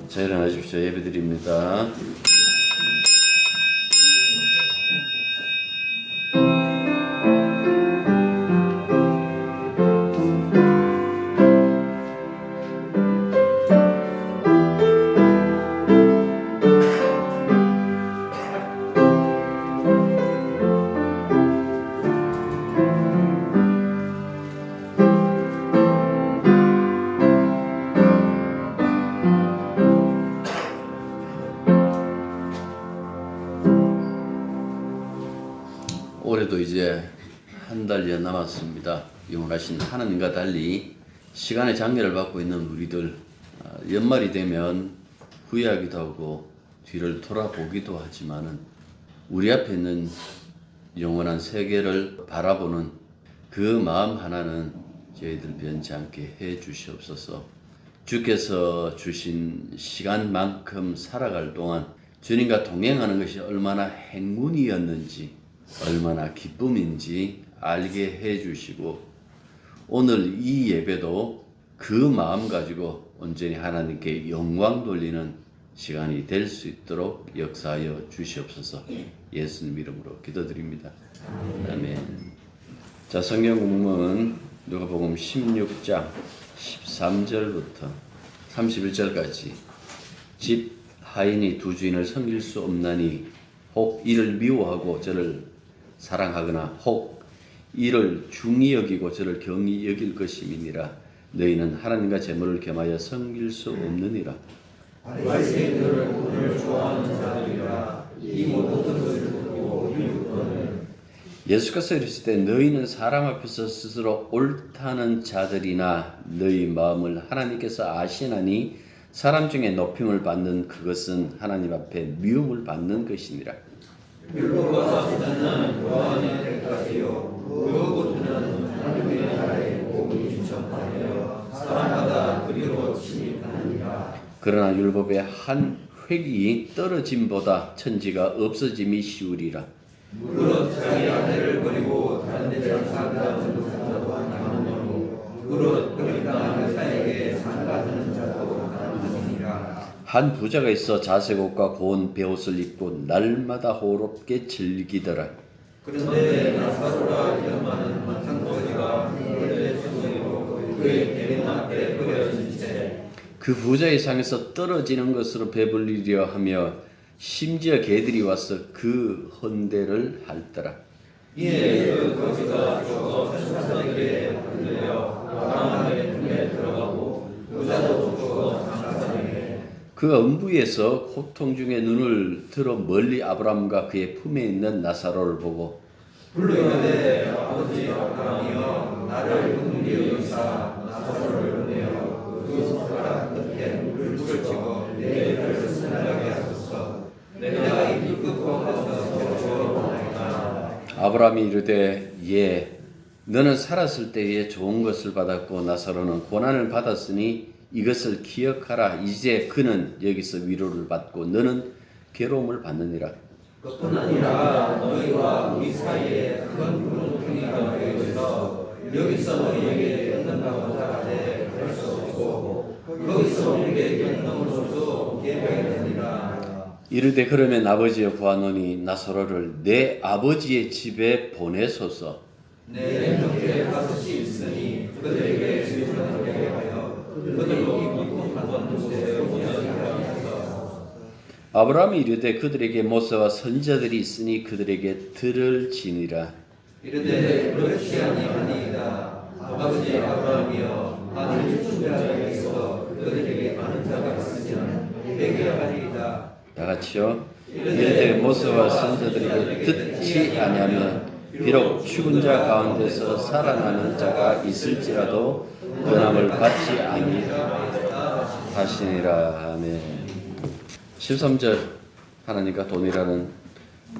자, 일어나십시오. 예배드립니다. 올해도 이제 한 달여 남았습니다. 영원하신 하나님과 달리 시간의 장애를 받고 있는 우리들, 연말이 되면 후회하기도 하고 뒤를 돌아보기도 하지만은 우리 앞에 있는 영원한 세계를 바라보는 그 마음 하나는 저희들 변치 않게 해 주시옵소서. 주께서 주신 시간만큼 살아갈 동안 주님과 동행하는 것이 얼마나 행운이었는지, 얼마나 기쁨인지 알게 해 주시고, 오늘 이 예배도 그 마음 가지고 온전히 하나님께 영광 돌리는 시간이 될 수 있도록 역사하여 주시옵소서. 예수님 이름으로 기도드립니다. 아멘. 자, 성경 본문 누가복음 16장 13절부터 31절까지. 집 하인이 두 주인을 섬길 수 없나니 혹 이를 미워하고 저를 사랑하거나 혹 이를 중히 여기고 저를 경히 여길 것임이니라. 너희는 하나님과 재물을 겸하여 섬길 수 없느니라. 바리새인들을 돈을 좋아하는 자들이라. 이 모든 것을 듣고 이웃거늘. 예수께서 이르실 때 너희는 사람 앞에서 스스로 옳다는 자들이나 너희 마음을 하나님께서 아시나니 사람 중에 높임을 받는 그것은 하나님 앞에 미움을 받는 것이니라. 율법과 사단은 요한의 때까지요. 그것보다는 하나님의 나라의 복음이 전파하여 사람마다 그리로 침입하니라. 그러나 율법의 한 획이 떨어짐보다 천지가 없어짐이 쉬우리라. 무릇 자기 아내를 버리고 다른 데 장사하는 자도 가능하고 무릇 그러니까 자에게 상가하는 자도 가능하니라. 한 부자가 있어 자색 옷과 고운 베옷을 입고 날마다 호롭게 즐기더라. 그런데 나사로라 이름 많은 만상거지가 그의 손으로 그의 대문 앞에 버려진 채 그 부자의 상에서 떨어지는 것으로 배불리려 하며 심지어 개들이 와서 그 헌대를 핥더라. 이에 그 거지가 죽어 천사들에게 흔들려 아브라함의 품에 들어가고 부자도 죽어 장사되네. 그 음부에서 고통 중에 눈을 들어 멀리 아브라함과 그의 품에 있는 나사로를 보고 불르이르되 아버지 아브라함이여 나를 긍휼히 여기사 나사로를 보내어 그 손가락 끝에 물을 치고 내 혀를 순하게 하소서. 내가 이 기쁘고 하소서 주옵나이다. 아브라함이 이르되 예, 너는 살았을 때에 좋은 것을 받았고 나사로는 고난을 받았으니 이것을 기억하라. 이제 그는 여기서 위로를 받고 너는 괴로움을 받느니라. 그뿐 아니라 너희와 우리 사이에 큰 분쟁이가 되어서 여기서 너희에게 끊는다고 하되 그럴 수 없고 거기서 우리에게 끊음으로써 계획이 되니라. 이르되 그러면 아버지여 구하노니 나사로를 내 아버지의 집에 보내소서. 내 형제 다섯이 있으니 그들에게 주전하게 하여 그들로 이복하던 곳에 오전하게 하소서. 아브라함이 이르되 그들에게 모세와 선지자들이 있으니 그들에게 들을지니라. 이르되 그렇지 아니하니이다. 아버지 아브라함이여 아들 충자가 있어 그들에게 많은 자가 있으면 되게 하리이다. 다 같이요. 이르되 모세와 선지자들에게 듣지 아니하면 비록 죽은 자 가운데서 살아나는 자가 있을지라도 변함을 받지 아니하시니라. 아멘. 13절 하나님과 돈이라는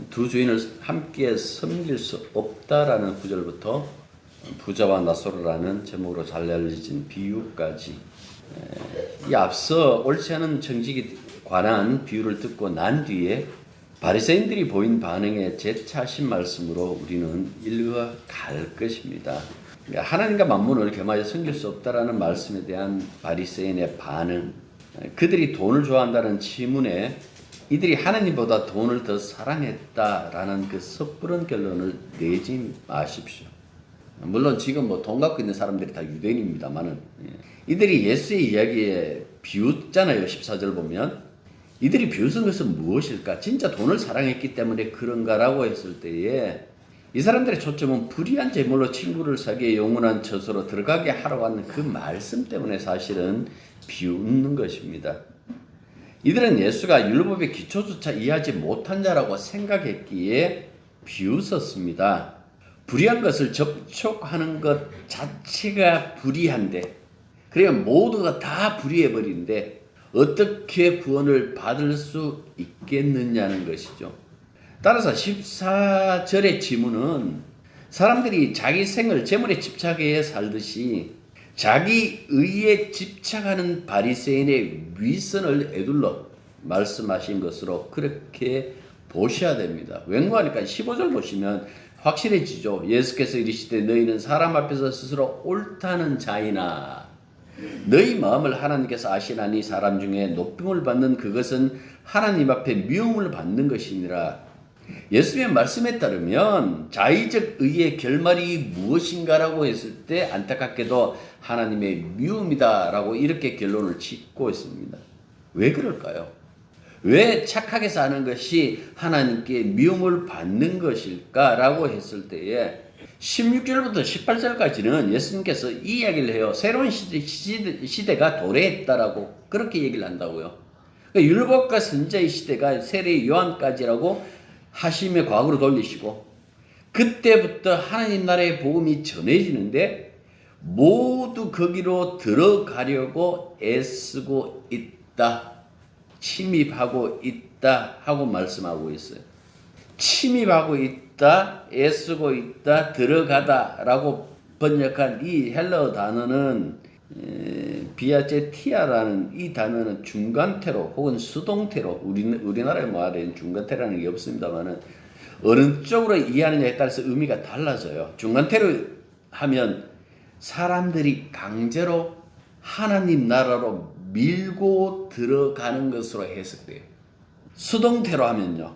두 주인을 함께 섬길 수 없다라는 구절부터 부자와 나사로라는 제목으로 잘 알려진 비유까지, 이 앞서 옳지 않은 정직에 관한 비유를 듣고 난 뒤에 바리새인들이 보인 반응에 재차신 말씀으로 우리는 읽어갈 것입니다. 하나님과 만문을 겸하여 섬길 수 없다라는 말씀에 대한 바리새인의 반응, 그들이 돈을 좋아한다는 지문에 이들이 하나님보다 돈을 더 사랑했다라는 그 섣부른 결론을 내지 마십시오. 물론 지금 뭐 돈 갖고 있는 사람들이 다 유대인입니다만은 이들이 예수의 이야기에 비웃잖아요. 14절 보면 이들이 비웃은 것은 무엇일까? 진짜 돈을 사랑했기 때문에 그런가라고 했을 때에 이 사람들의 초점은 불의한 제물로 친구를 사기에 영원한 처소로 들어가게 하라고 하는 그 말씀 때문에 사실은 비웃는 것입니다. 이들은 예수가 율법의 기초조차 이해하지 못한 자라고 생각했기에 비웃었습니다. 불의한 것을 접촉하는 것 자체가 불의한데, 그래 모두가 다 불의해버리는데 어떻게 구원을 받을 수 있겠느냐는 것이죠. 따라서 14절의 지문은 사람들이 자기 생을 재물에 집착해 살듯이 자기 의에 집착하는 바리새인의 위선을 에둘러 말씀하신 것으로 그렇게 보셔야 됩니다. 왠고하니까 15절 보시면 확실해지죠. 예수께서 이르시되 너희는 사람 앞에서 스스로 옳다는 자이나 너희 마음을 하나님께서 아시나니 사람 중에 높임을 받는 그것은 하나님 앞에 미움을 받는 것이니라. 예수님의 말씀에 따르면 자의적 의의 결말이 무엇인가라고 했을 때 안타깝게도 하나님의 미움이다라고 이렇게 결론을 짓고 있습니다. 왜 그럴까요? 왜 착하게 사는 것이 하나님께 미움을 받는 것일까라고 했을 때에 16절부터 18절까지는 예수님께서 이 이야기를 해요. 새로운 시대가 도래했다라고 그렇게 얘기를 한다고요. 그러니까 율법과 선지자의 시대가 세례 요한까지라고 하심의 과거로 돌리시고 그때부터 하나님 나라의 복음이 전해지는데 모두 거기로 들어가려고 애쓰고 있다. 침입하고 있다 하고 말씀하고 있어요. 침입하고 있다, 애쓰고 있다, 들어가다라고 번역한 이 헬라어 단어는 비아제티아라는 이 단어는 중간태로 혹은 수동태로 우리나라에 말하는 중간태라는 게 없습니다만은 어느 쪽으로 이해하느냐에 따라서 의미가 달라져요. 중간태로 하면 사람들이 강제로 하나님 나라로 밀고 들어가는 것으로 해석돼요. 수동태로 하면요.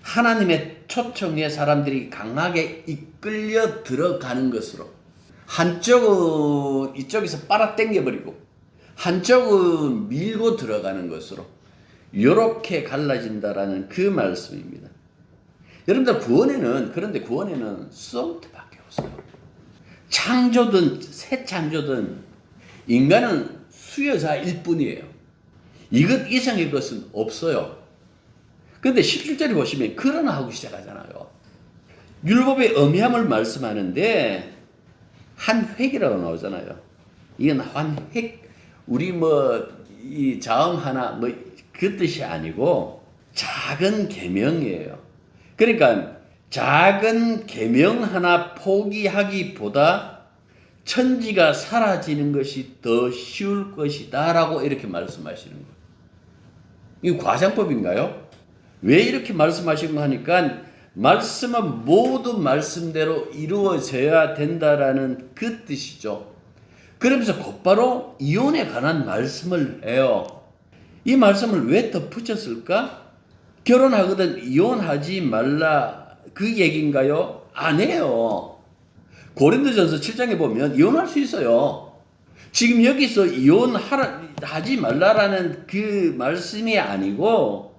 하나님의 초청에 사람들이 강하게 이끌려 들어가는 것으로 한쪽은 이쪽에서 빨아당겨버리고 한쪽은 밀고 들어가는 것으로 이렇게 갈라진다라는 그 말씀입니다. 여러분들 그런데 구원에는 수동태밖에 없어요. 창조든 새 창조든 인간은 수여자일 뿐이에요. 이것 이상의 것은 없어요. 그런데 17절에 보시면 그러나 하고 시작하잖아요. 율법의 엄미함을 말씀하는데 한 획이라고 나오잖아요. 이건 한 획, 우리 이 자음 하나 그 뜻이 아니고 작은 계명이에요. 그러니까 작은 계명 하나 포기하기보다 천지가 사라지는 것이 더 쉬울 것이다라고 이렇게 말씀하시는 거예요. 이거 과장법인가요? 왜 이렇게 말씀하시는 거 하니까 말씀은 모두 말씀대로 이루어져야 된다라는 그 뜻이죠. 그러면서 곧바로 이혼에 관한 말씀을 해요. 이 말씀을 왜 덧붙였을까? 결혼하거든 이혼하지 말라 그 얘기인가요? 아니에요. 고린도전서 7장에 보면 이혼할 수 있어요. 지금 여기서 이혼하지 말라라는 그 말씀이 아니고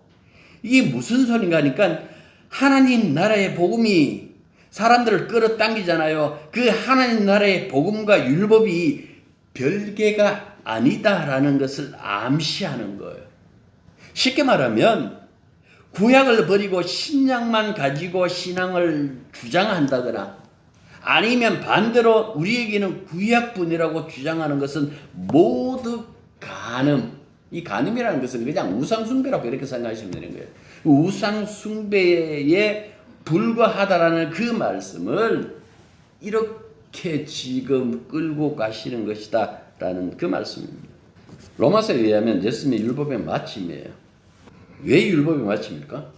이게 무슨 소린가 하니까 하나님 나라의 복음이 사람들을 끌어당기잖아요. 그 하나님 나라의 복음과 율법이 별개가 아니다라는 것을 암시하는 거예요. 쉽게 말하면 구약을 버리고 신약만 가지고 신앙을 주장한다거나 아니면 반대로 우리에게는 구약뿐이라고 주장하는 것은 모두 간음. 이 간음이라는 것은 그냥 우상숭배라고 이렇게 생각하시면 되는 거예요. 우상숭배에 불과하다라는 그 말씀을 이렇게 지금 끌고 가시는 것이다 라는 그 말씀입니다. 로마서에 의하면 예수님의 율법의 마침이에요. 왜 율법의 마침입니까?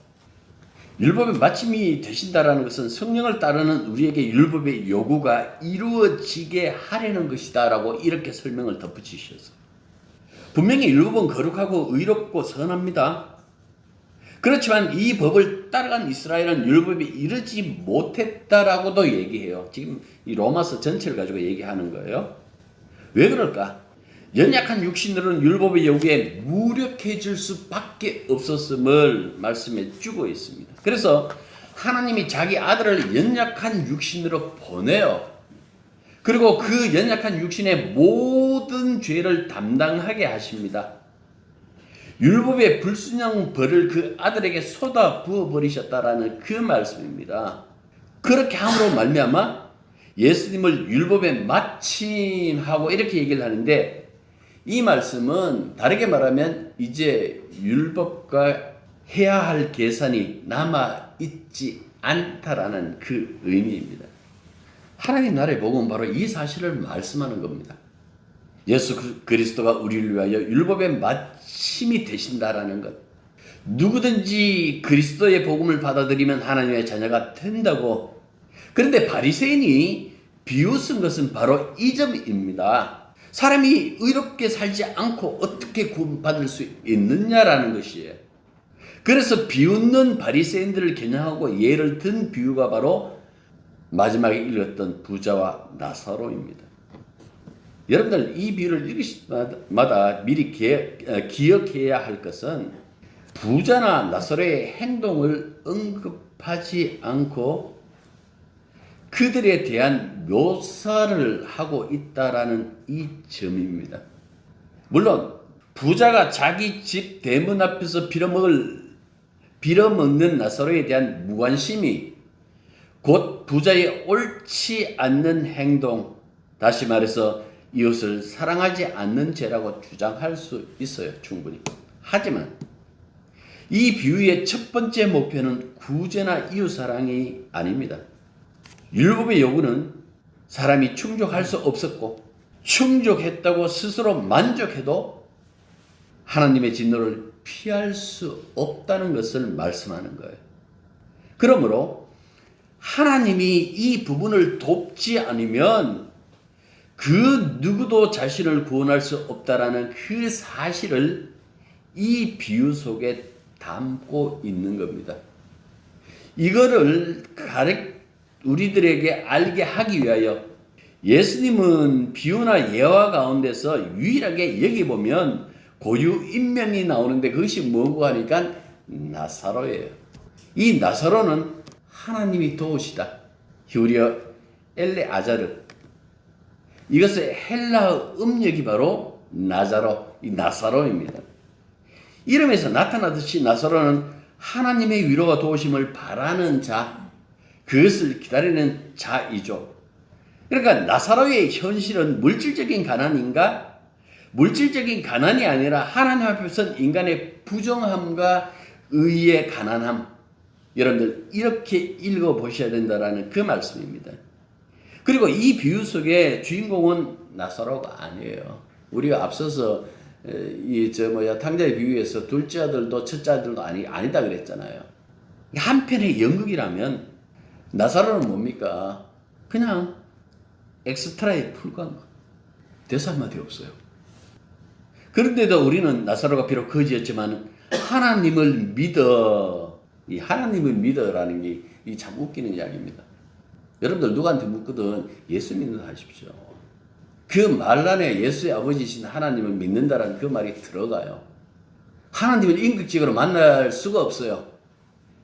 율법의 마침이 되신다라는 것은 성령을 따르는 우리에게 율법의 요구가 이루어지게 하려는 것이다 라고 이렇게 설명을 덧붙이셨어요. 분명히 율법은 거룩하고 의롭고 선합니다. 그렇지만 이 법을 따라간 이스라엘은 율법에 이르지 못했다라고도 얘기해요. 지금 이 로마서 전체를 가지고 얘기하는 거예요. 왜 그럴까? 연약한 육신으로는 율법의 요구에 무력해질 수밖에 없었음을 말씀해 주고 있습니다. 그래서 하나님이 자기 아들을 연약한 육신으로 보내요. 그리고 그 연약한 육신의 모든 죄를 담당하게 하십니다. 율법의 불순종 벌을 그 아들에게 쏟아 부어 버리셨다라는 그 말씀입니다. 그렇게 함으로 말미암아 예수님을 율법에 마침하고 이렇게 얘기를 하는데, 이 말씀은 다르게 말하면 이제 율법과 해야 할 계산이 남아 있지 않다라는 그 의미입니다. 하나님 나라의 복음은 바로 이 사실을 말씀하는 겁니다. 예수 그리스도가 우리를 위하여 율법의 마침이 되신다라는 것. 누구든지 그리스도의 복음을 받아들이면 하나님의 자녀가 된다고. 그런데 바리새인이 비웃은 것은 바로 이 점입니다. 사람이 의롭게 살지 않고 어떻게 구원받을 수 있느냐라는 것이에요. 그래서 비웃는 바리새인들을 겨냥하고 예를 든 비유가 바로 마지막에 읽었던 부자와 나사로입니다. 여러분들 이 비유를 읽으실 때마다 미리 기억해야 할 것은 부자나 나사로의 행동을 언급하지 않고 그들에 대한 묘사를 하고 있다라는 이 점입니다. 물론 부자가 자기 집 대문 앞에서 빌어먹는 나사로에 대한 무관심이 곧 부자의 옳지 않는 행동, 다시 말해서 이웃을 사랑하지 않는 죄라고 주장할 수 있어요. 충분히. 하지만 이 비유의 첫 번째 목표는 구제나 이웃사랑이 아닙니다. 율법의 요구는 사람이 충족할 수 없었고 충족했다고 스스로 만족해도 하나님의 진노를 피할 수 없다는 것을 말씀하는 거예요. 그러므로 하나님이 이 부분을 돕지 않으면 그 누구도 자신을 구원할 수 없다라는 그 사실을 이 비유 속에 담고 있는 겁니다. 이거를 우리들에게 알게 하기 위하여 예수님은 비유나 예화 가운데서 유일하게 여기 보면 고유 인명이 나오는데 그것이 뭐고 하니까 나사로예요. 이 나사로는 하나님이 도우시다. 히브리어 엘레 아자르. 이것의 헬라어 음력이 바로 이 나사로입니다. 이름에서 나타나듯이 나사로는 하나님의 위로와 도우심을 바라는 자, 그것을 기다리는 자이죠. 그러니까 나사로의 현실은 물질적인 가난인가? 물질적인 가난이 아니라 하나님 앞에선 인간의 부정함과 의의 가난함. 여러분들 이렇게 읽어보셔야 된다라는 그 말씀입니다. 그리고 이 비유 속에 주인공은 나사로가 아니에요. 우리가 앞서서 탕자의 비유에서 둘째 아들도 첫째 아들도 아니다 그랬잖아요. 한편의 연극이라면 나사로는 뭡니까? 그냥 엑스트라에 불과한 것. 대사 한마디 없어요. 그런데도 우리는 나사로가 비록 거지였지만 하나님을 믿어. 이 하나님을 믿어라는 게 참 웃기는 이야기입니다. 여러분들 누구한테 묻거든 예수 믿는다 하십시오. 그 말 안에 예수의 아버지이신 하나님을 믿는다라는 그 말이 들어가요. 하나님을 인격적으로 만날 수가 없어요.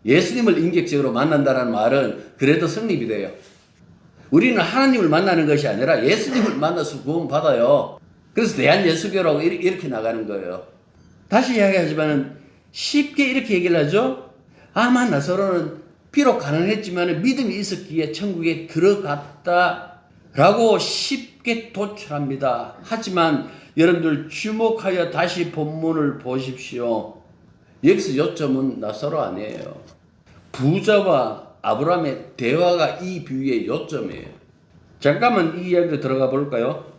예수님을 인격적으로 만난다는 말은 그래도 성립이 돼요. 우리는 하나님을 만나는 것이 아니라 예수님을 만나서 구원받아요. 그래서 대한예수교라고 이렇게 나가는 거예요. 다시 이야기하지만 쉽게 이렇게 얘기를 하죠. 아마 나사로는 비록 가난했지만 믿음이 있었기에 천국에 들어갔다라고 쉽게 도출합니다. 하지만 여러분들 주목하여 다시 본문을 보십시오. 여기서 요점은 나사로 아니에요. 부자와 아브라함의 대화가 이 비유의 요점이에요. 잠깐만 이 이야기로 들어가 볼까요?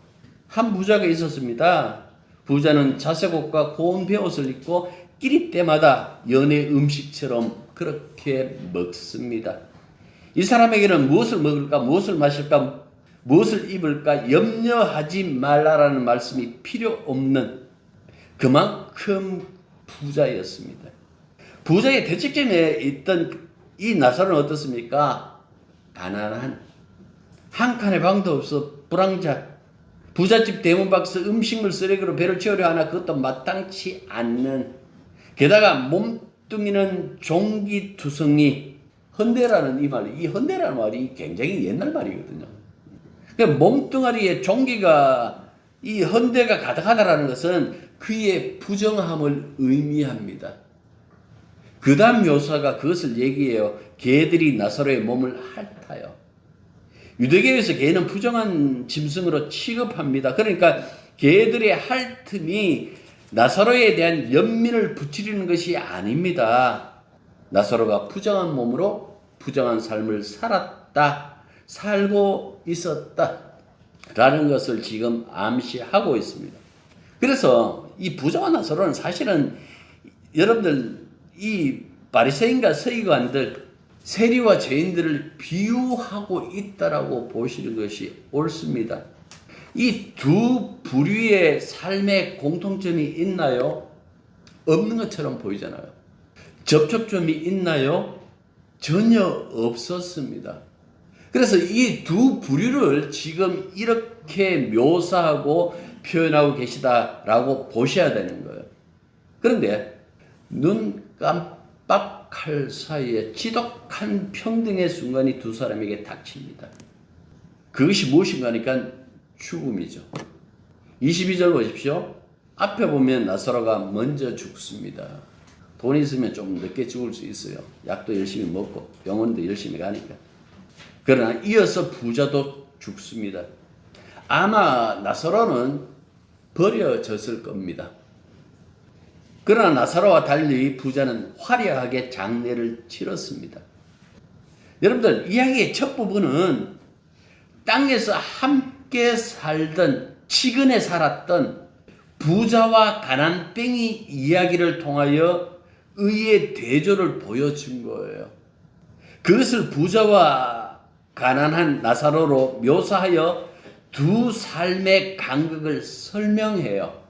한 부자가 있었습니다. 부자는 자색옷과 고운 베옷을 입고 끼리 때마다 연회 음식처럼 그렇게 먹습니다. 이 사람에게는 무엇을 먹을까, 무엇을 마실까, 무엇을 입을까 염려하지 말라라는 말씀이 필요 없는 그만큼 부자였습니다. 부자의 대척점에 있던 이 나사로는 어떻습니까? 가난한, 한 칸의 방도 없어 불황자, 부잣집 대문 밖에서 음식물 쓰레기로 배를 채우려 하나 그것도 마땅치 않는, 게다가 몸뚱이는 종기투성이, 헌데라는 이 말이, 이 헌데라는 말이 굉장히 옛날 말이거든요. 그러니까 몸뚱아리에 종기가, 이 헌데가 가득하다라는 것은 그의 부정함을 의미합니다. 그 다음 묘사가 그것을 얘기해요. 개들이 나사로의 몸을 핥아요. 유대교에서 개는 부정한 짐승으로 취급합니다. 그러니까 개들의 핥음이 나사로에 대한 연민을 부추리는 것이 아닙니다. 나사로가 부정한 몸으로 부정한 삶을 살고 있었다 라는 것을 지금 암시하고 있습니다. 그래서 이 부정한 나사로는 사실은 여러분들 이 바리새인과 서기관들, 세리와 죄인들을 비유하고 있다라고 보시는 것이 옳습니다. 이 두 부류의 삶의 공통점이 있나요? 없는 것처럼 보이잖아요. 접촉점이 있나요? 전혀 없었습니다. 그래서 이 두 부류를 지금 이렇게 묘사하고 표현하고 계시다라고 보셔야 되는 거예요. 그런데 눈 깜빡할 사이에 지독한 평등의 순간이 두 사람에게 닥칩니다. 그것이 무엇인가 하니까 죽음이죠. 22절 보십시오. 앞에 보면 나사로가 먼저 죽습니다. 돈 있으면 좀 늦게 죽을 수 있어요. 약도 열심히 먹고 병원도 열심히 가니까. 그러나 이어서 부자도 죽습니다. 아마 나사로는 버려졌을 겁니다. 그러나 나사로와 달리 부자는 화려하게 장례를 치렀습니다. 여러분들, 이야기의 첫 부분은 땅에서 함께 살던, 치근에 살았던 부자와 가난뱅이 이야기를 통하여 의의 대조를 보여준 거예요. 그것을 부자와 가난한 나사로로 묘사하여 두 삶의 간극을 설명해요.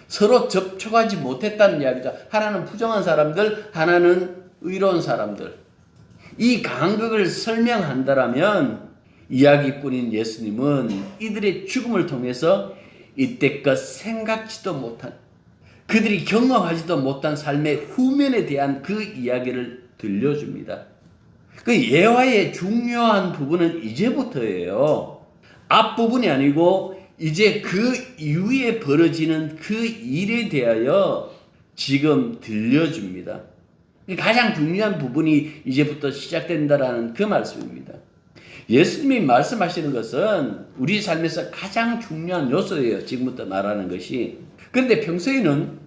서로 접촉하지 못했다는 이야기죠. 하나는 부정한 사람들, 하나는 의로운 사람들. 이 간극을 설명한다라면 이야기꾼인 예수님은 이들의 죽음을 통해서 이때껏 생각지도 못한, 그들이 경험하지도 못한 삶의 후면에 대한 그 이야기를 들려줍니다. 그 예화의 중요한 부분은 이제부터예요. 앞부분이 아니고 이제 그 이후에 벌어지는 그 일에 대하여 지금 들려줍니다. 가장 중요한 부분이 이제부터 시작된다라는 그 말씀입니다. 예수님이 말씀하시는 것은 우리 삶에서 가장 중요한 요소예요. 지금부터 말하는 것이. 그런데 평소에는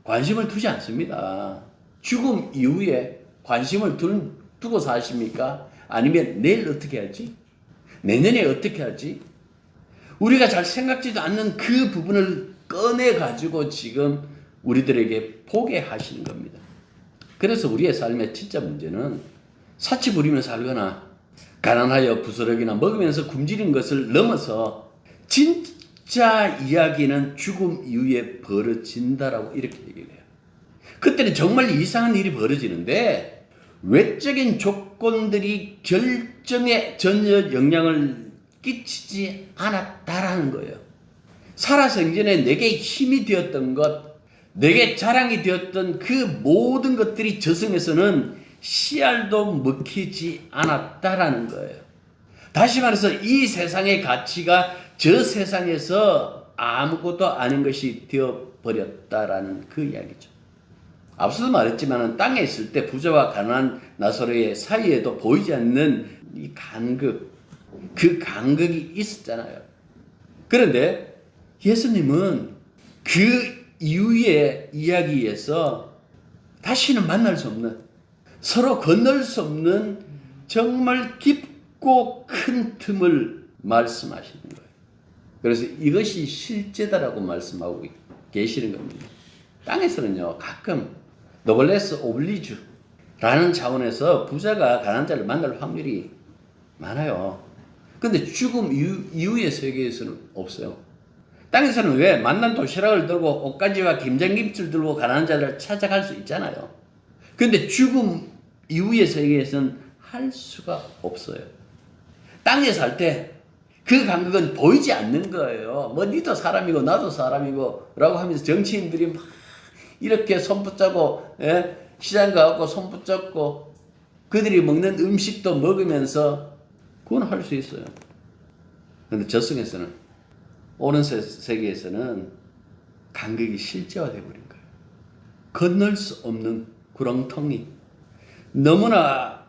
관심을 두지 않습니다. 죽음 이후에 관심을 두고 사십니까? 아니면 내일 어떻게 하지? 내년에 어떻게 하지? 우리가 잘 생각지도 않는 그 부분을 꺼내가지고 지금 우리들에게 보게 하시는 겁니다. 그래서 우리의 삶의 진짜 문제는 사치 부리며 살거나 가난하여 부스러기나 먹으면서 굶주린 것을 넘어서 진짜 이야기는 죽음 이후에 벌어진다라고 이렇게 얘기를 해요. 그때는 정말 이상한 일이 벌어지는데 외적인 조건들이 결정에 전혀 영향을 끼치지 않았다라는 거예요. 살아생전에 내게 힘이 되었던 것, 내게 자랑이 되었던 그 모든 것들이 저승에서는 씨알도 먹히지 않았다라는 거예요. 다시 말해서 이 세상의 가치가 저 세상에서 아무것도 아닌 것이 되어버렸다라는 그 이야기죠. 앞서도 말했지만 땅에 있을 때 부자와 가난한 나사로의 사이에도 보이지 않는 이 간극, 그 간극이 있었잖아요. 그런데 예수님은 그 이후의 이야기에서 다시는 만날 수 없는, 서로 건널 수 없는 정말 깊고 큰 틈을 말씀하시는 거예요. 그래서 이것이 실제다라고 말씀하고 계시는 겁니다. 땅에서는요, 가끔 노블레스 오블리주라는 차원에서 부자가 가난한 자를 만날 확률이 많아요. 근데 죽음 이후의 세계에서는 없어요. 땅에서는 왜 만난 도시락을 들고 옷가지와 김장김치를 들고 가난한 자들을 찾아갈 수 있잖아요. 그런데 죽음 이후의 세계에서는 할 수가 없어요. 땅에 살 때 그 간극은 보이지 않는 거예요. 뭐 니도 사람이고 나도 사람이고 라고 하면서 정치인들이 막 이렇게 손 붙잡고 시장 가갖고 손 붙잡고 그들이 먹는 음식도 먹으면서 그건 할 수 있어요. 그런데 저승에서는 오는 세계에서는 간극이 실제화되어 버린 거예요. 건널 수 없는 구렁텅이, 너무나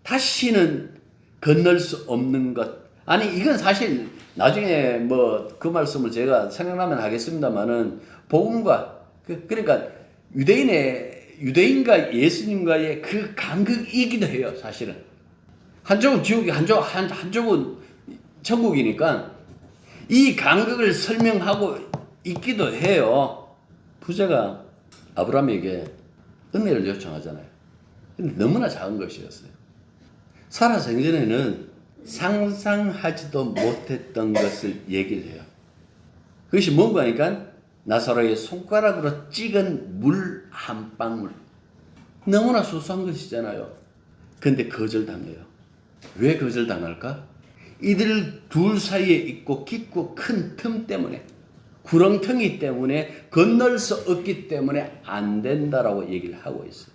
다시는 건널 수 없는 것. 아니 이건 사실 나중에 뭐 그 말씀을 제가 생각나면 하겠습니다만은 복음과 그러니까 유대인과 예수님과의 그 간극이기도 해요. 사실은 한쪽은 지옥이 한쪽은 천국이니까 이 간극을 설명하고 있기도 해요. 부자가 아브라함에게 은혜를 요청하잖아요. 근데 너무나 작은 것이었어요. 살아 생전에는 상상하지도 못했던 것을 얘기를 해요. 그것이 뭔가 하니까 나사로의 손가락으로 찍은 물 한 방울. 너무나 소소한 것이잖아요. 근데 거절당해요. 왜 거절당할까? 이들 둘 사이에 있고 깊고 큰 틈 때문에, 구렁텅이 때문에, 건널 수 없기 때문에 안 된다라고 얘기를 하고 있어요.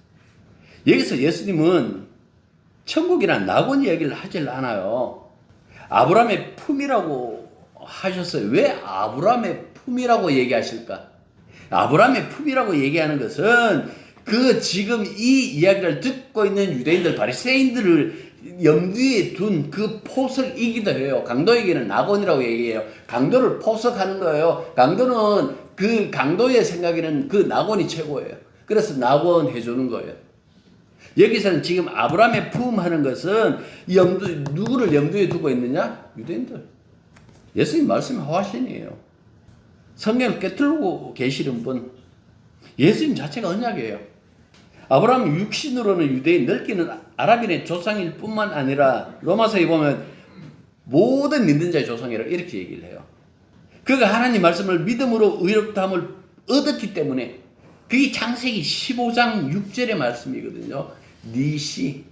여기서 예수님은 천국이란 낙원 이야기를 하질 않아요. 아브라함의 품이라고 하셨어요. 왜 아브라함의 품이라고 얘기하실까? 아브라함의 품이라고 얘기하는 것은 그 지금 이 이야기를 듣고 있는 유대인들, 바리새인들을 염두에 둔 그 포석이기도 해요. 강도에게는 낙원이라고 얘기해요. 강도를 포석하는 거예요. 강도는 그 강도의 생각에는 그 낙원이 최고예요. 그래서 낙원 해주는 거예요. 여기서는 지금 아브라함의 품하는 것은 누구를 염두에 두고 있느냐? 유대인들. 예수님 말씀이 화신이에요. 성경을 깨뜨리고 계시는 분. 예수님 자체가 언약이에요. 아브라함 육신으로는 유대인, 늙기는 아랍인의 조상일 뿐만 아니라 로마서에 보면 모든 믿는 자의 조상이라고 이렇게 얘기를 해요. 그가 하나님 말씀을 믿음으로 의롭다함을 얻었기 때문에 그게 창세기 15장 6절의 말씀이거든요. 니시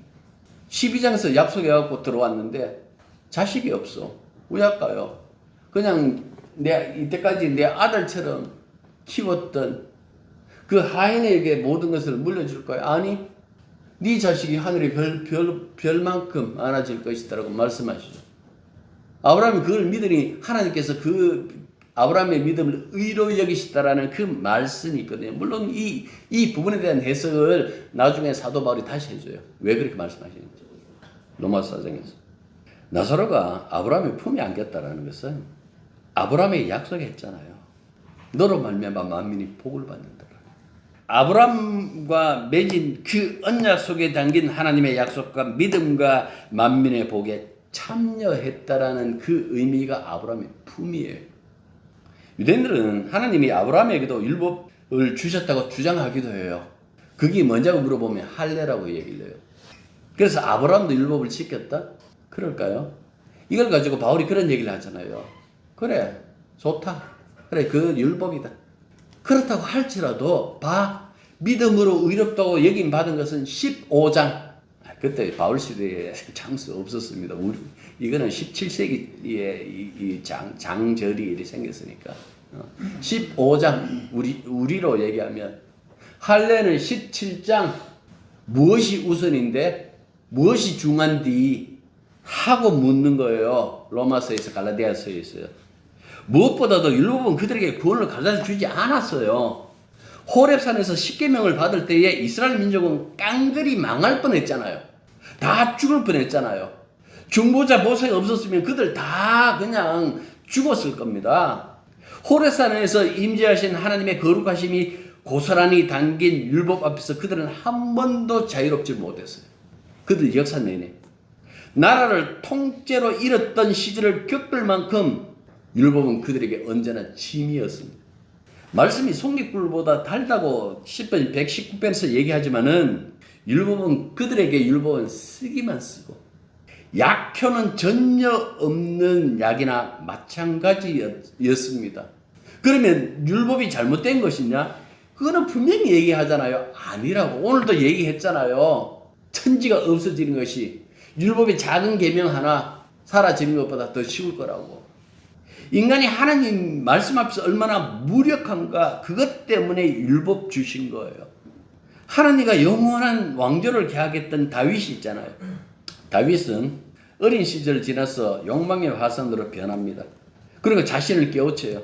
12장에서 약속해갖고 들어왔는데 자식이 없어. 우약가요. 그냥 이때까지 내 아들처럼 키웠던 그 하인에게 모든 것을 물려줄 거야. 아니, 네 자식이 하늘의 별만큼 많아질 것이다라고 말씀하시죠. 아브라함이 그걸 믿으니 하나님께서 그 아브라함의 믿음을 의로 여기시다라는 그 말씀이 있거든요. 물론 이 부분에 대한 해석을 나중에 사도 바울이 다시 해줘요. 왜 그렇게 말씀하시는지. 로마서 4장에서. 나사로가 아브라함의 품에 안겼다라는 것은 아브라함의 약속했잖아요. 너로 말미암아 만민이 복을 받는다. 아브라함과 맺은 그 언약 속에 담긴 하나님의 약속과 믿음과 만민의 복에 참여했다라는 그 의미가 아브라함의 품이에요. 유대인들은 하나님이 아브라함에게도 율법을 주셨다고 주장하기도 해요. 그게 뭐냐고 물어보면 할례라고 얘기를 해요. 그래서 아브라함도 율법을 지켰다? 그럴까요? 이걸 가지고 바울이 그런 얘기를 하잖아요. 그래, 좋다. 그래, 그 율법이다. 그렇다고 할지라도 믿음으로 의롭다고 여김 받은 것은 15장. 그때 바울 시대에 장수 없었습니다. 이거는 17세기에 이 장절이 일이 생겼으니까. 15장 우리로 얘기하면 할례는 17장 무엇이 우선인데 무엇이 중요한디 하고 묻는 거예요. 로마서에서 갈라디아서에서요. 무엇보다도 율법은 그들에게 구원을 가져다 주지 않았어요. 호렙산에서 십계명을 받을 때에 이스라엘 민족은 깡그리 망할 뻔했잖아요. 다 죽을 뻔했잖아요. 중보자 모세가 없었으면 그들 다 그냥 죽었을 겁니다. 호렙산에서 임재하신 하나님의 거룩하심이 고스란히 담긴 율법 앞에서 그들은 한 번도 자유롭지 못했어요. 그들 역사 내내 나라를 통째로 잃었던 시절을 겪을 만큼 율법은 그들에게 언제나 짐이었습니다. 말씀이 송깃굴보다 달다고 10편 119편에서 얘기하지만은 그들에게 율법은 쓰기만 쓰고 약효는 전혀 없는 약이나 마찬가지였습니다. 그러면 율법이 잘못된 것이냐? 그거는 분명히 얘기하잖아요. 아니라고. 오늘도 얘기했잖아요. 천지가 없어지는 것이 율법의 작은 계명 하나 사라지는 것보다 더 쉬울 거라고. 인간이 하나님 말씀 앞에서 얼마나 무력한가, 그것 때문에 율법 주신 거예요. 하나님과 영원한 왕조를 계약했던 다윗이 있잖아요. 다윗은 어린 시절 지나서 욕망의 화산으로 변합니다. 그리고 자신을 깨우쳐요.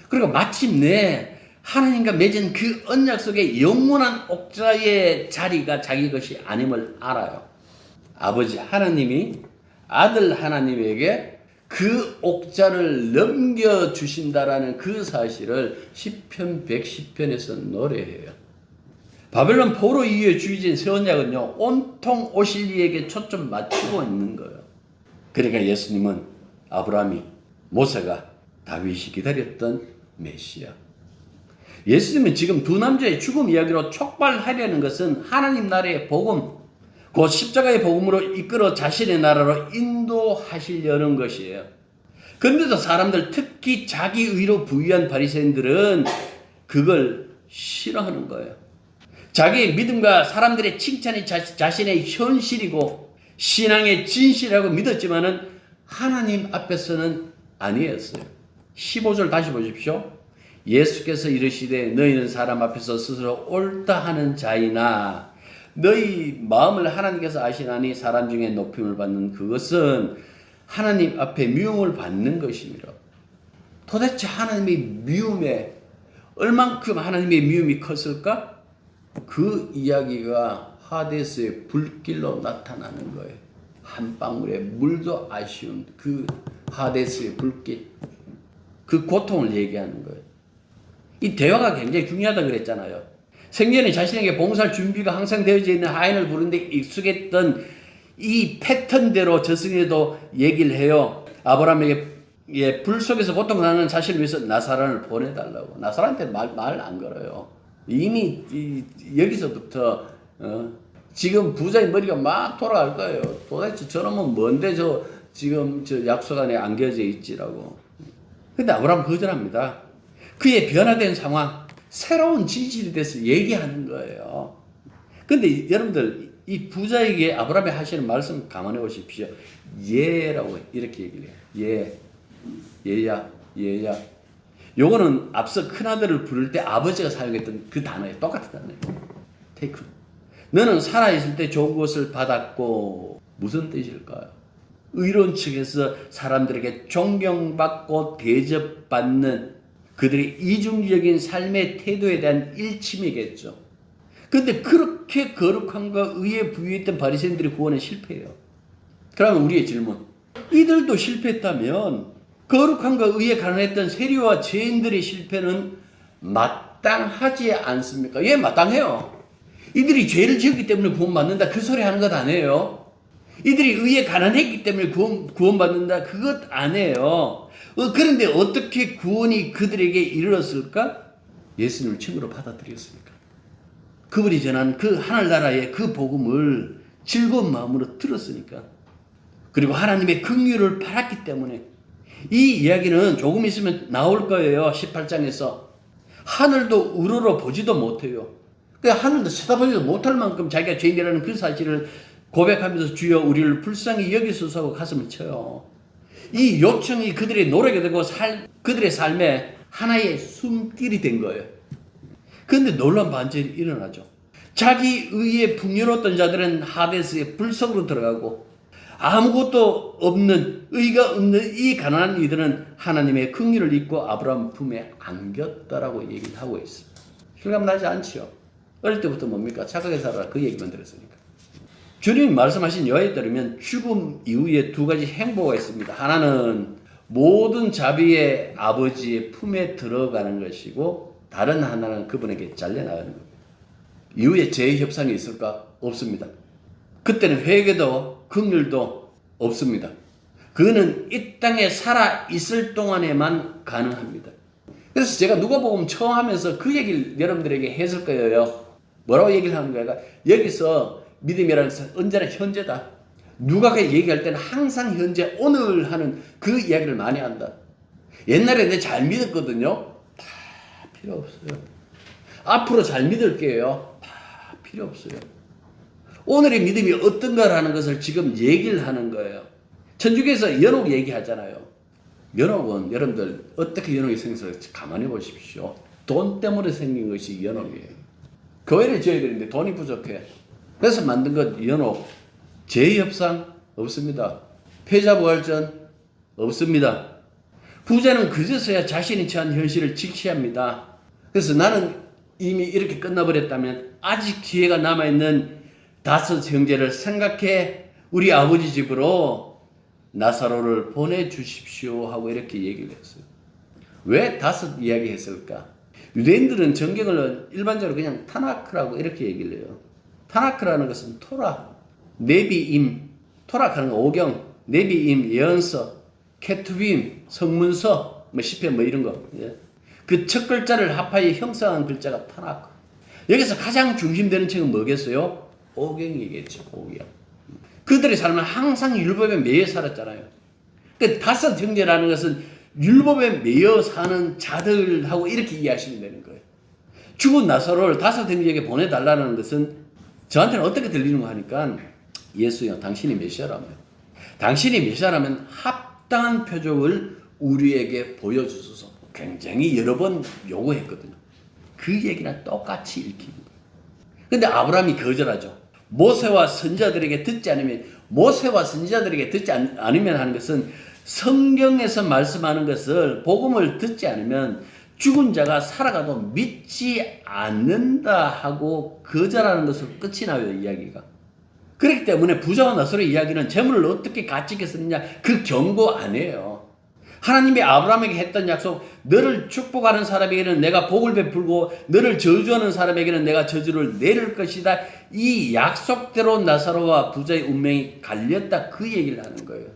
그리고 마침내 하나님과 맺은 그 언약 속에 영원한 옥자의 자리가 자기 것이 아님을 알아요. 아버지 하나님이 아들 하나님에게 그 옥자를 넘겨주신다라는 그 사실을 시편 110편에서 노래해요. 바벨론 포로 이후에 주의진 새 언약은요, 온통 오실리에게 초점 맞추고 있는 거예요. 그러니까 예수님은 아브라함이, 모세가, 다윗이 기다렸던 메시아. 예수님은 지금 두 남자의 죽음 이야기로 촉발하려는 것은 하나님 나라의 복음, 곧 십자가의 복음으로 이끌어 자신의 나라로 인도하시려는 것이에요. 그런데도 사람들, 특히 자기 의로 부유한 바리새인들은 그걸 싫어하는 거예요. 자기의 믿음과 사람들의 칭찬이 자신의 현실이고 신앙의 진실이라고 믿었지만은 하나님 앞에서는 아니었어요. 15절 다시 보십시오. 예수께서 이르시되 너희는 사람 앞에서 스스로 옳다 하는 자이나 너희 마음을 하나님께서 아시나니 사람 중에 높임을 받는 그것은 하나님 앞에 미움을 받는 것이니라. 도대체 하나님의 미움에 얼만큼 하나님의 미움이 컸을까? 그 이야기가 하데스의 불길로 나타나는 거예요. 한 방울의 물도 아쉬운 그 하데스의 불길, 그 고통을 얘기하는 거예요. 이 대화가 굉장히 중요하다고 그랬잖아요. 생전에 자신에게 봉사할 준비가 항상 되어져 있는 하인을 부르는데 익숙했던 이 패턴대로 저승에도 얘기를 해요. 아브라함에게 불 속에서 고통나는 자신을 위해서 나사란을 보내달라고. 나사란한테 말 안 걸어요. 이미 여기서부터 지금 부자의 머리가 막 돌아갈 거예요. 도대체 저놈은 뭔데 지금 약속 안에 안겨져 있지라고. 근데 아브라함은 거절합니다. 그의 변화된 상황, 새로운 진실에 대해서 얘기하는 거예요. 근데 여러분들, 이 부자에게 아브라함이 하시는 말씀 감안해 보십시오. 예라고 이렇게 얘기를 해요. 얘야. 요거는 앞서 큰아들을 부를 때 아버지가 사용했던 그 단어예요. 똑같은 단어예요. 테이크. 너는 살아있을 때 좋은 것을 받았고, 무슨 뜻일까요? 의로운 측에서 사람들에게 존경받고 대접받는 그들의 이중적인 삶의 태도에 대한 일침이겠죠. 그런데 그렇게 거룩함과 의에 부유했던 바리새인들의 구원은 실패해요. 그러면 우리의 질문, 이들도 실패했다면 거룩함과 의에 가난했던 세리와 죄인들의 실패는 마땅하지 않습니까? 예, 마땅해요. 이들이 죄를 지었기 때문에 구원받는다, 그 소리 하는 것 아니에요. 이들이 의에 가난했기 때문에 구원받는다, 그것 아니에요. 그런데 어떻게 구원이 그들에게 이르렀을까? 예수님을 친구로 받아들였으니까. 그분이 전한 그 하늘나라의 그 복음을 즐거운 마음으로 들었으니까. 그리고 하나님의 긍휼을 바랐기 때문에. 이 이야기는 조금 있으면 나올 거예요. 18장에서. 하늘도 우러러 보지도 못해요. 하늘도 쳐다보지도 못할 만큼 자기가 죄인이라는 그 사실을 고백하면서 주여 우리를 불쌍히 여기소서 하고 가슴을 쳐요. 이 요청이 그들의 노력이 되고 그들의 삶에 하나의 숨길이 된 거예요. 그런데 놀라운 반전이 일어나죠. 자기 의에 풍요로웠던 자들은 하데스의 불속으로 들어가고 아무것도 없는, 의가 없는 이 가난한 이들은 하나님의 긍휼을 잊고 아브라함 품에 안겼다라고 얘기를 하고 있습니다. 실감나지 않지요? 어릴 때부터 뭡니까? 착하게 살아라, 그 얘기만 들었으니까. 주님이 말씀하신 여에 따르면 죽음 이후에 두 가지 행보가 있습니다. 하나는 모든 자비의 아버지의 품에 들어가는 것이고, 다른 하나는 그분에게 잘려나가는 겁니다. 이후에 죄의 협상이 있을까? 없습니다. 그때는 회개도 긍휼도 없습니다. 그거는 이 땅에 살아 있을 동안에만 가능합니다. 그래서 제가 누가복음 처음 하면서 그 얘기를 여러분들에게 했을 거예요. 뭐라고 얘기를 하는 거예요? 여기서 믿음이라는 것은 언제나 현재다. 누가가 얘기할 때는 항상 현재, 오늘 하는 그 이야기를 많이 한다. 옛날에 내가 잘 믿었거든요. 다 필요 없어요. 앞으로 잘 믿을게요. 다 필요 없어요. 오늘의 믿음이 어떤가라는 것을 지금 얘기를 하는 거예요. 천주교에서 연옥 얘기하잖아요. 연옥은 여러분들 어떻게 연옥이 생겨서 가만히 보십시오. 돈 때문에 생긴 것이 연옥이에요. 교회를 지어야 되는데 돈이 부족해. 그래서 만든 것 연옥. 제2협상 없습니다. 패자부활전 없습니다. 부자는 그제서야 자신이 처한 현실을 직시합니다. 그래서 나는 이미 이렇게 끝나버렸다면 아직 기회가 남아있는 5 형제를 생각해 우리 아버지 집으로 나사로를 보내주십시오 하고 이렇게 얘기를 했어요. 왜 5 이야기했을까? 유대인들은 정경을 일반적으로 그냥 타나크라고 이렇게 얘기를 해요. 타나크라는 것은 토라, 네비임, 토라크라는 거 5경, 네비임, 예언서, 케투빔, 성문서, 시편 이런 거. 예. 그 첫 글자를 합하여 형성한 글자가 타나크. 여기서 가장 중심되는 책은 뭐겠어요? 5경이겠죠. 5경. 그들의 삶은 항상 율법에 매여 살았잖아요. 그 5 형제라는 것은 율법에 매여 사는 자들하고 이렇게 이해하시면 되는 거예요. 죽은 나사로를 5 형제에게 보내달라는 것은 저한테는 어떻게 들리는가 하니까 예수여 당신이 메시아라며. 당신이 메시아라면 합당한 표적을 우리에게 보여주소서. 굉장히 여러 번 요구했거든요. 그 얘기랑 똑같이 읽히는 거예요. 근데 아브라함이 거절하죠. 모세와 선지자들에게 듣지 않으면 하는 것은 성경에서 말씀하는 것을 복음을 듣지 않으면 죽은 자가 살아가도 믿지 않는다 하고 거절하는 것으로 끝이 나요. 이야기가. 그렇기 때문에 부자와 나사로의 이야기는 재물을 어떻게 가치있게 쓰느냐 그 경고 아니에요. 하나님이 아브라함에게 했던 약속, 너를 축복하는 사람에게는 내가 복을 베풀고 너를 저주하는 사람에게는 내가 저주를 내릴 것이다. 이 약속대로 나사로와 부자의 운명이 갈렸다. 그 얘기를 하는 거예요.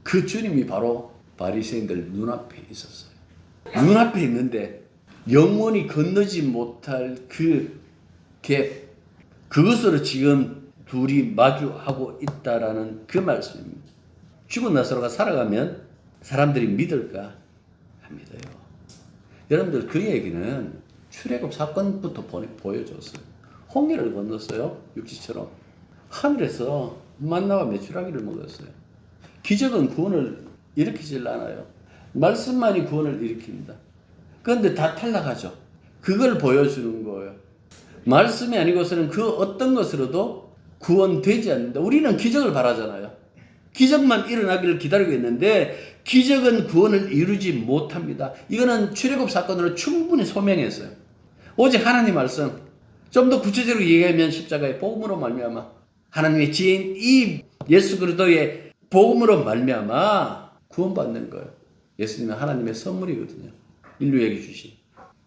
그 주님이 바로 바리새인들 눈앞에 있었어요. 눈앞에 있는데 영원히 건너지 못할 그 갭, 그것으로 지금 둘이 마주하고 있다라는 그 말씀입니다. 죽은 나사로가 살아가면 사람들이 믿을까? 안 믿어요. 여러분들 그 얘기는 출애굽 사건부터 보여줬어요. 홍해를 건넜어요. 육지처럼. 하늘에서 만나와 메추라기를 먹었어요. 기적은 구원을 일으키질 않아요. 말씀만이 구원을 일으킵니다. 그런데 다 탈락하죠. 그걸 보여주는 거예요. 말씀이 아니고서는 그 어떤 것으로도 구원되지 않는다. 우리는 기적을 바라잖아요. 기적만 일어나기를 기다리고 있는데 기적은 구원을 이루지 못합니다. 이거는 출애굽 사건으로 충분히 소명했어요. 오직 하나님 말씀, 좀 더 구체적으로 얘기하면 십자가의 복음으로 말미암아 하나님의 지혜인 이 예수 그리스도의 복음으로 말미암아 구원받는 거예요. 예수님은 하나님의 선물이거든요. 인류에게 주신.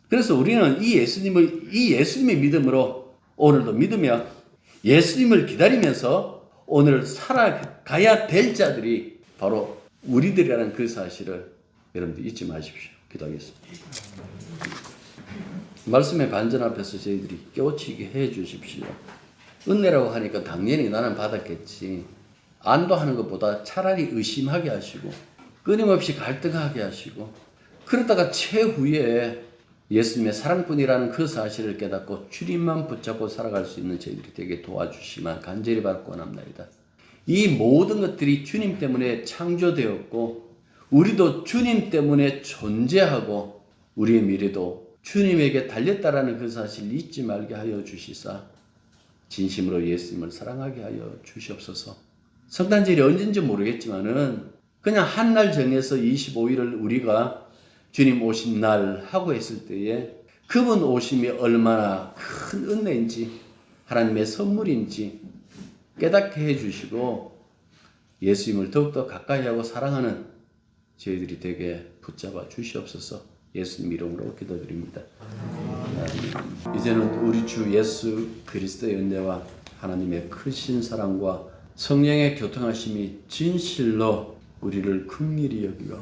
그래서 우리는 이 예수님의 믿음으로 오늘도 믿으며 예수님을 기다리면서 오늘 살아가야 될 자들이 바로 우리들이라는 그 사실을 여러분들 잊지 마십시오. 기도하겠습니다. 말씀의 반전 앞에서 저희들이 깨우치게 해 주십시오. 은혜라고 하니까 당연히 나는 받았겠지. 안도하는 것보다 차라리 의심하게 하시고 끊임없이 갈등하게 하시고 그러다가 최후에 예수님의 사랑뿐이라는 그 사실을 깨닫고 주님만 붙잡고 살아갈 수 있는 저희들이 되게 도와주시면 간절히 받고 원합니다. 이 모든 것들이 주님 때문에 창조되었고 우리도 주님 때문에 존재하고 우리의 미래도 주님에게 달렸다라는 그 사실을 잊지 말게 하여 주시사 진심으로 예수님을 사랑하게 하여 주시옵소서. 성탄절이 언젠지 모르겠지만은 그냥 한 날 정해서 25일을 우리가 주님 오신 날 하고 했을 때에 그분 오심이 얼마나 큰 은혜인지 하나님의 선물인지 깨닫게 해주시고 예수님을 더욱더 가까이 하고 사랑하는 저희들이 되게 붙잡아 주시옵소서. 예수님 이름으로 기도드립니다. 이제는 우리 주 예수 그리스도의 은혜와 하나님의 크신 사랑과 성령의 교통하심이 진실로 우리를 긍휼히 여기고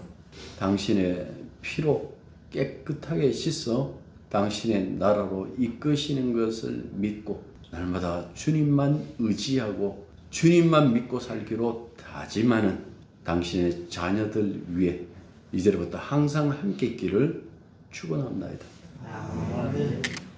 당신의 피로 깨끗하게 씻어 당신의 나라로 이끄시는 것을 믿고 날마다 주님만 의지하고 주님만 믿고 살기로 다짐하는 당신의 자녀들 위해 이제부터 항상 함께 있기를 축원합니다. 아멘.